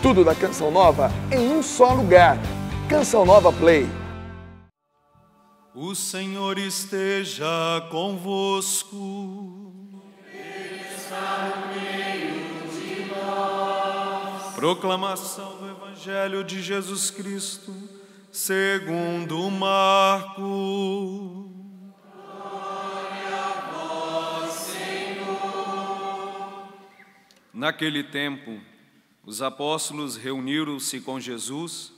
Tudo da Canção Nova em um só lugar. Canção Nova Play. O Senhor esteja convosco. Ele está no meio de nós. Proclamação do Evangelho de Jesus Cristo, segundo Marcos. Glória a vós, Senhor. Naquele tempo, os apóstolos reuniram-se com Jesus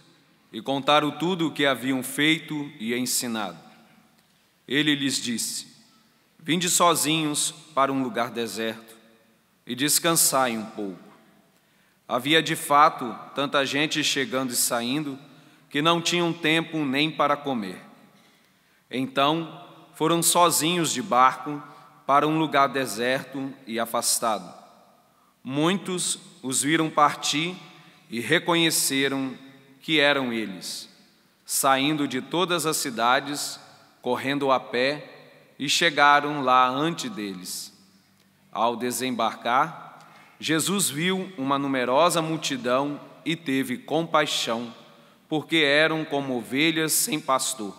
e contaram tudo o que haviam feito e ensinado. Ele lhes disse: Vinde sozinhos para um lugar deserto e descansai um pouco. Havia de fato tanta gente chegando e saindo que não tinham tempo nem para comer. Então foram sozinhos de barco para um lugar deserto e afastado. Muitos os viram partir e reconheceram que eram eles, saindo de todas as cidades, correndo a pé, e chegaram lá antes deles. Ao desembarcar, Jesus viu uma numerosa multidão e teve compaixão, porque eram como ovelhas sem pastor.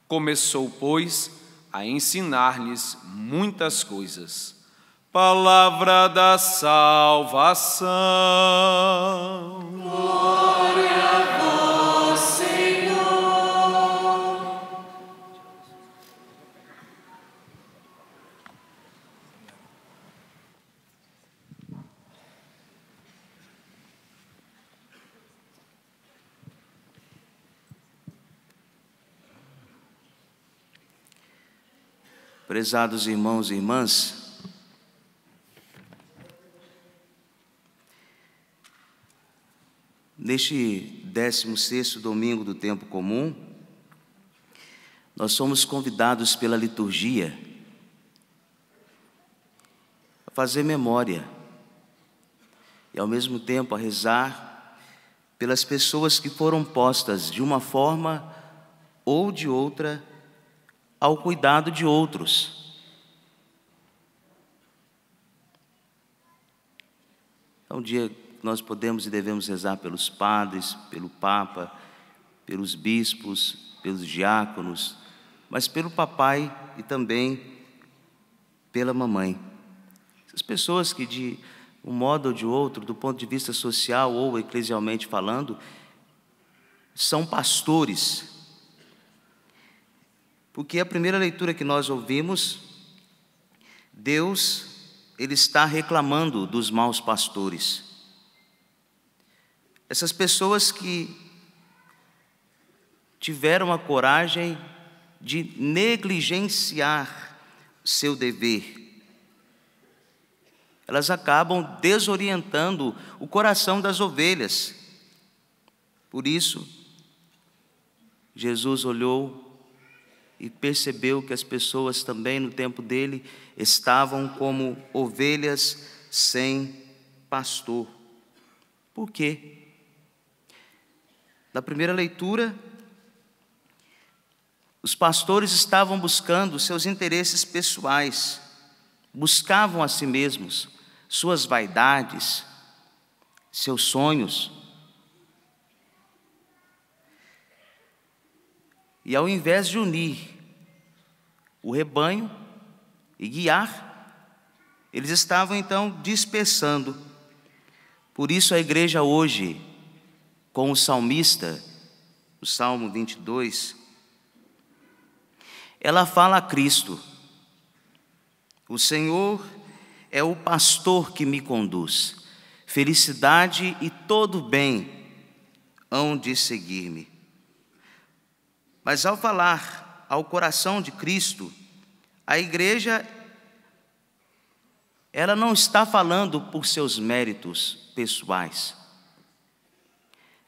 Começou, pois, a ensinar-lhes muitas coisas. Palavra da salvação. Glória a vós, Senhor. Prezados irmãos e irmãs, neste 16º domingo do tempo comum, nós somos convidados pela liturgia a fazer memória e ao mesmo tempo a rezar pelas pessoas que foram postas de uma forma ou de outra ao cuidado de outros. É um dia que nós podemos e devemos rezar pelos padres, pelo Papa, pelos bispos, pelos diáconos, mas pelo papai e também pela mamãe. Essas pessoas que, de um modo ou de outro, do ponto de vista social ou eclesialmente falando, são pastores. Porque a primeira leitura que nós ouvimos, Deus, Ele está reclamando dos maus pastores. Essas pessoas que tiveram a coragem de negligenciar seu dever, elas acabam desorientando o coração das ovelhas. Por isso, Jesus olhou e percebeu que as pessoas também no tempo dele estavam como ovelhas sem pastor. Por quê? Na primeira leitura, os pastores estavam buscando seus interesses pessoais, buscavam a si mesmos, suas vaidades, seus sonhos. E ao invés de unir o rebanho e guiar, eles estavam então dispersando. Por isso a igreja hoje, com o salmista, o Salmo 22, ela fala a Cristo: o Senhor é o pastor que me conduz, felicidade e todo bem hão de seguir-me. Mas ao falar ao coração de Cristo, a igreja, ela não está falando por seus méritos pessoais.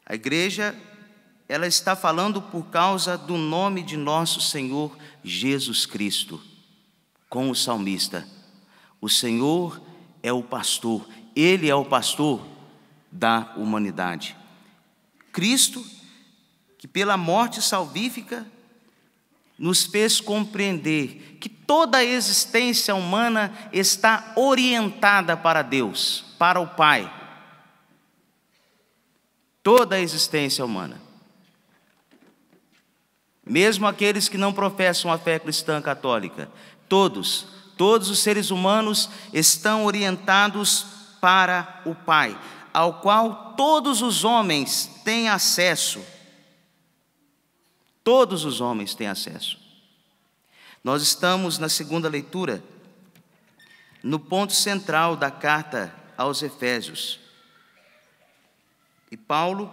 A igreja, ela está falando por causa do nome de nosso Senhor Jesus Cristo. Com o salmista, o Senhor é o pastor, Ele é o pastor da humanidade. Cristo, que pela morte salvífica nos fez compreender que toda a existência humana está orientada para Deus, para o Pai. toda a existência humana. Mesmo aqueles que não professam a fé cristã católica, todos os seres humanos estão orientados para o Pai, ao qual todos os homens têm acesso. Todos os homens têm acesso. Nós estamos na segunda leitura, no ponto central da carta aos Efésios. E Paulo,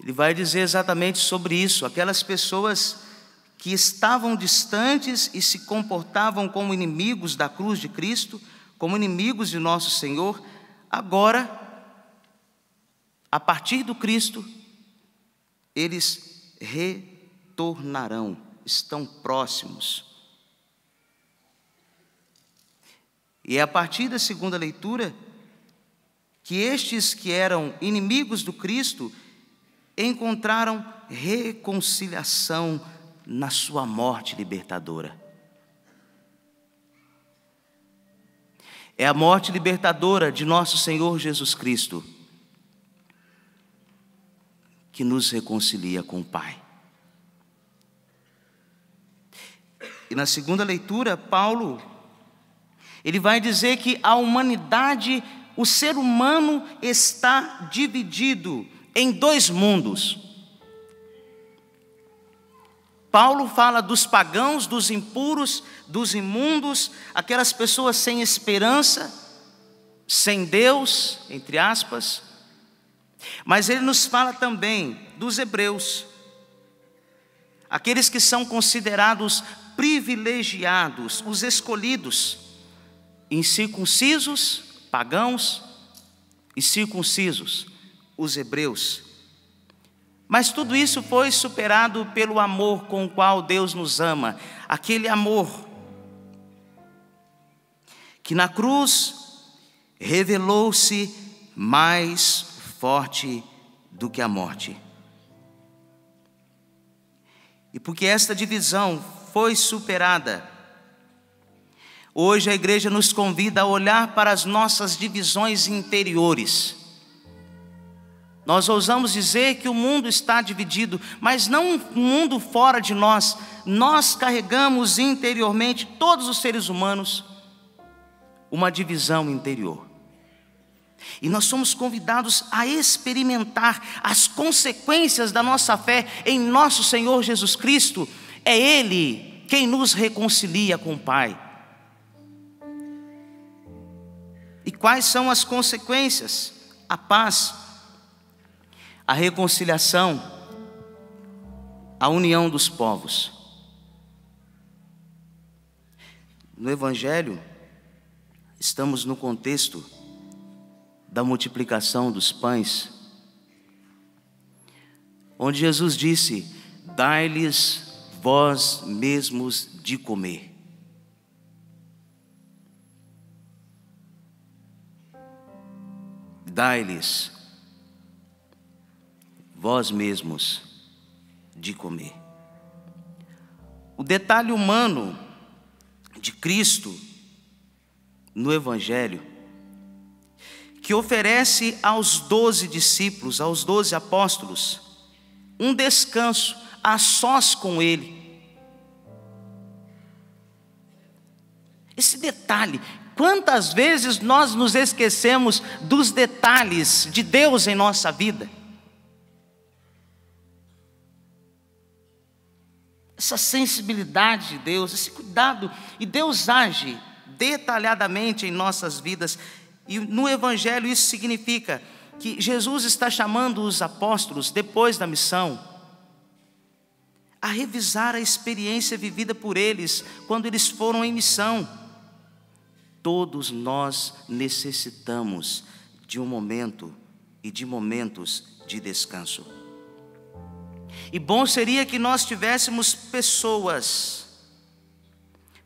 ele vai dizer exatamente sobre isso. Aquelas pessoas que estavam distantes e se comportavam como inimigos da cruz de Cristo, como inimigos de nosso Senhor, agora, a partir do Cristo, eles retornarão, estão próximos. E é a partir da segunda leitura que estes que eram inimigos do Cristo encontraram reconciliação na sua morte libertadora. É a morte libertadora de nosso Senhor Jesus Cristo que nos reconcilia com o Pai. E na segunda leitura, Paulo, ele vai dizer que a humanidade, o ser humano está dividido em dois mundos. Paulo fala dos pagãos, dos impuros, dos imundos, aquelas pessoas sem esperança, sem Deus, entre aspas. Mas ele nos fala também dos hebreus, aqueles que são considerados privilegiados, os escolhidos, incircuncisos, pagãos, e circuncisos, os hebreus. Mas tudo isso foi superado pelo amor com o qual Deus nos ama, aquele amor que na cruz revelou-se mais forte do que a morte. E porque esta divisão foi superada, hoje a igreja nos convida a olhar para as nossas divisões interiores. Nós ousamos dizer que o mundo está dividido, mas não um mundo fora de nós. Nós carregamos interiormente, todos os seres humanos, uma divisão interior. E nós somos convidados a experimentar as consequências da nossa fé em nosso Senhor Jesus Cristo. É Ele quem nos reconcilia com o Pai. E quais são as consequências? A paz, a reconciliação, a união dos povos. No Evangelho, estamos no contexto da multiplicação dos pães, onde Jesus disse: dai-lhes vós mesmos de comer. Dai-lhes vós mesmos de comer. O detalhe humano de Cristo no Evangelho, que oferece aos 12 discípulos, aos 12 apóstolos, um descanso a sós com Ele. Esse detalhe, quantas vezes nós nos esquecemos dos detalhes de Deus em nossa vida? Essa sensibilidade de Deus, esse cuidado, e Deus age detalhadamente em nossas vidas. E no Evangelho isso significa que Jesus está chamando os apóstolos, depois da missão, a revisar a experiência vivida por eles, quando eles foram em missão. Todos nós necessitamos de um momento e de momentos de descanso. E bom seria que nós tivéssemos pessoas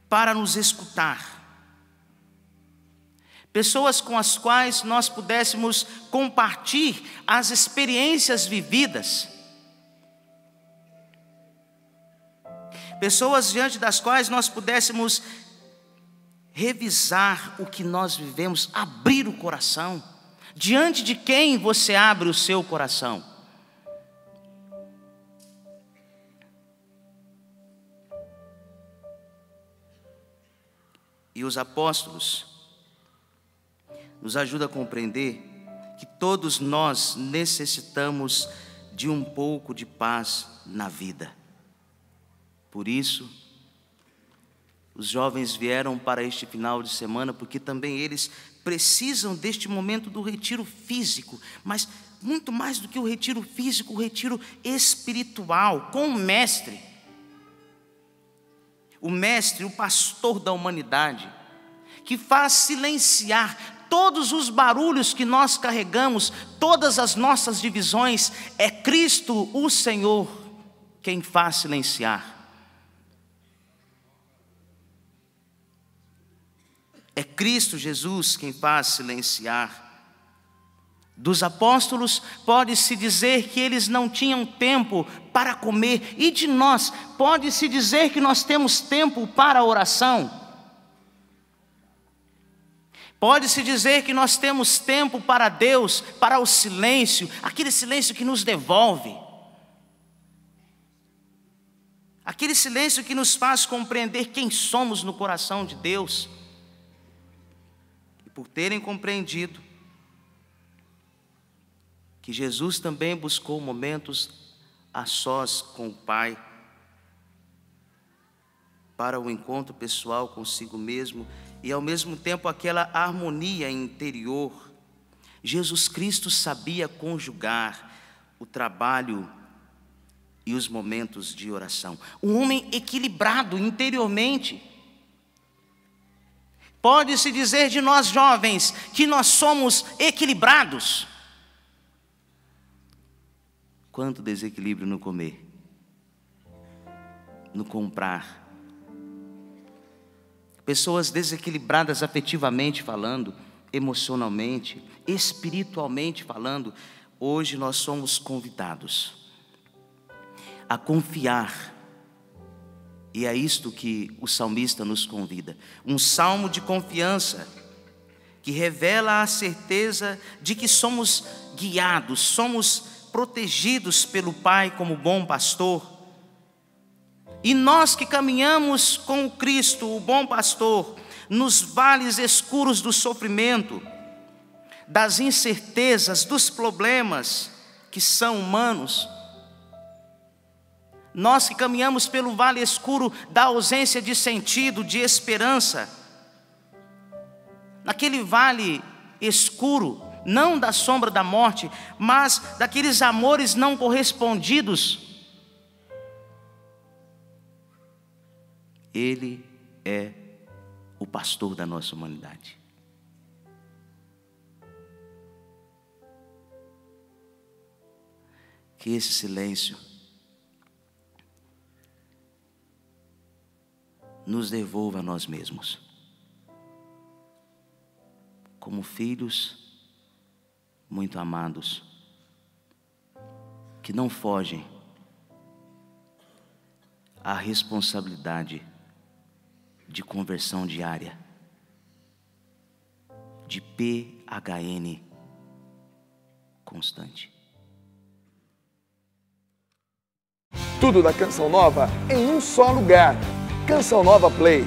para nos escutar, pessoas com as quais nós pudéssemos compartilhar as experiências vividas, pessoas diante das quais nós pudéssemos revisar o que nós vivemos, abrir o coração, Diante de quem você abre o seu coração? E os apóstolos nos ajudam a compreender que todos nós necessitamos de um pouco de paz na vida. Por isso, os jovens vieram para este final de semana, porque também eles precisam deste momento do retiro físico, mas muito mais do que o retiro físico, o retiro espiritual, com o Mestre. O Mestre, o pastor da humanidade, que faz silenciar todos os barulhos que nós carregamos, todas as nossas divisões. É Cristo, o Senhor, quem faz silenciar. É Cristo Jesus quem faz silenciar. Dos apóstolos, pode-se dizer que eles não tinham tempo para comer. E de nós, pode-se dizer que nós temos tempo para a oração. Pode-se dizer que nós temos tempo para Deus, para o silêncio, aquele silêncio que nos devolve. Aquele silêncio que nos faz compreender quem somos no coração de Deus. E por terem compreendido que Jesus também buscou momentos a sós com o Pai, para o encontro pessoal consigo mesmo e ao mesmo tempo aquela harmonia interior, Jesus Cristo sabia conjugar o trabalho e os momentos de oração. Um homem equilibrado interiormente. Pode-se dizer de nós jovens que nós somos equilibrados. Quanto desequilíbrio no comer, no comprar. Pessoas desequilibradas afetivamente falando, emocionalmente, espiritualmente falando. Hoje nós somos convidados a confiar. E é isto que o salmista nos convida. Um salmo de confiança que revela a certeza de que somos guiados, somos protegidos pelo Pai como bom pastor. E nós que caminhamos com o Cristo, o bom pastor, nos vales escuros do sofrimento, das incertezas, dos problemas que são humanos, nós que caminhamos pelo vale escuro da ausência de sentido, de esperança, naquele vale escuro, não da sombra da morte, mas daqueles amores não correspondidos, Ele é o pastor da nossa humanidade. Que esse silêncio nos devolva a nós mesmos, como filhos muito amados, que não fogem à responsabilidade de conversão diária, de PHN constante. Tudo da Canção Nova em um só lugar. Canção Nova Play.